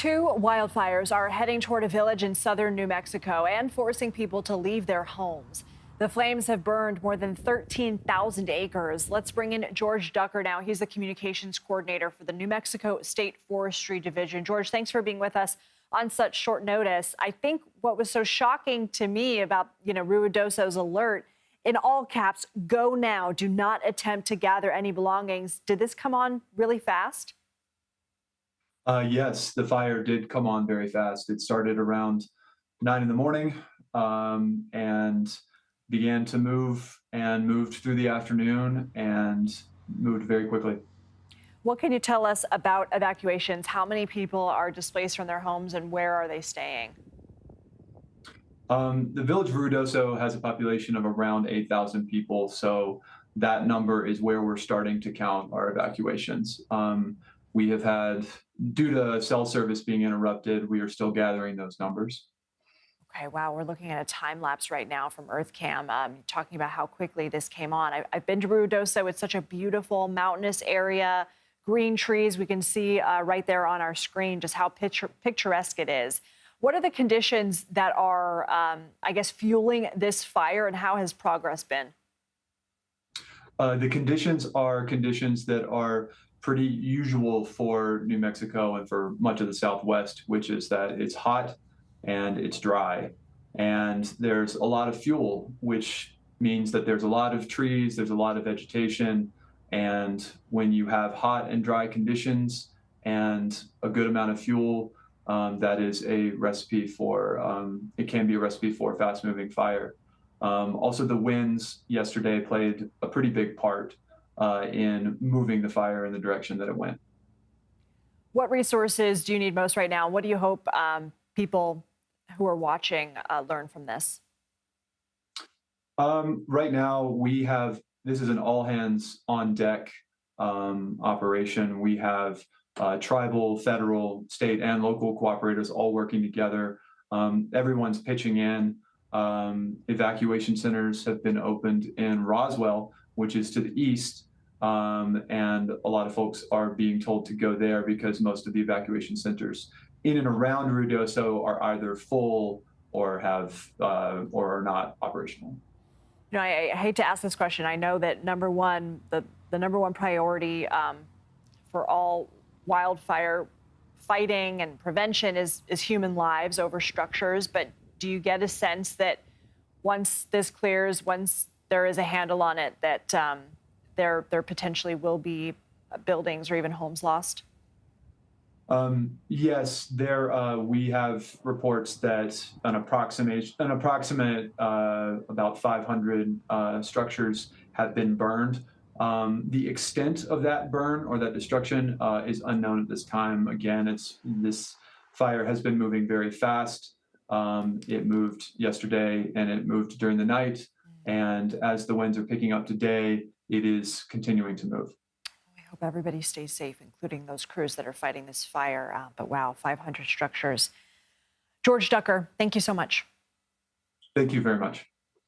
Two wildfires are heading toward a village in southern New Mexico and forcing people to leave their homes. The flames have burned more than 13,000 acres. Let's bring in George Ducker now. He's the communications coordinator for the New Mexico State Forestry Division. George, thanks for being with us on such short notice. I think what was so shocking to me about, Ruidoso's alert, in all caps, go now, do not attempt to gather any belongings. Did this come on really fast? Yes, the fire did come on very fast. It started around 9 in the morning, and began to move and moved through the afternoon and moved very quickly. What can you tell us about evacuations? How many people are displaced from their homes and where are they staying? The village of Ruidoso has a population of around 8,000 people, so that number is where we're starting to count our evacuations. We have had, due to cell service being interrupted, we are still gathering those numbers. Okay, wow, we're looking at a time lapse right now from EarthCam, talking about how quickly this came on. I've been to Ruidoso. It's such a beautiful mountainous area, green trees. We can see right there on our screen just how picturesque it is. What are the conditions that are, fueling this fire, and how has progress been? The conditions are conditions that are pretty usual for New Mexico and for much of the Southwest, which is that it's hot and it's dry. And there's a lot of fuel, which means that there's a lot of trees, there's a lot of vegetation. And when you have hot and dry conditions and a good amount of fuel, that is a recipe for, it can be a recipe for fast moving fire. Also, the winds yesterday played a pretty big part in moving the fire in the direction that it went. What resources do you need most right now? What do you hope people who are watching learn from this? Right now, this is an all hands on deck operation. We have tribal, federal, state, and local cooperators all working together. Everyone's pitching in. Evacuation centers have been opened in Roswell, which is to the east. And a lot of folks are being told to go there because most of the evacuation centers in and around Ruidoso are either full or or are not operational. I hate to ask this question. I know that number one, the number one priority for all wildfire fighting and prevention is human lives over structures. But do you get a sense that once this clears, once there is a handle on it, that there potentially will be buildings or even homes lost? Yes, we have reports that an approximate about 500 structures have been burned. The extent of that burn or that destruction is unknown at this time. Again, this fire has been moving very fast. It moved yesterday and it moved during the night. And as the winds are picking up today, it is continuing to move. I hope everybody stays safe, including those crews that are fighting this fire. But wow, 500 structures. George Ducker, thank you so much. Thank you very much.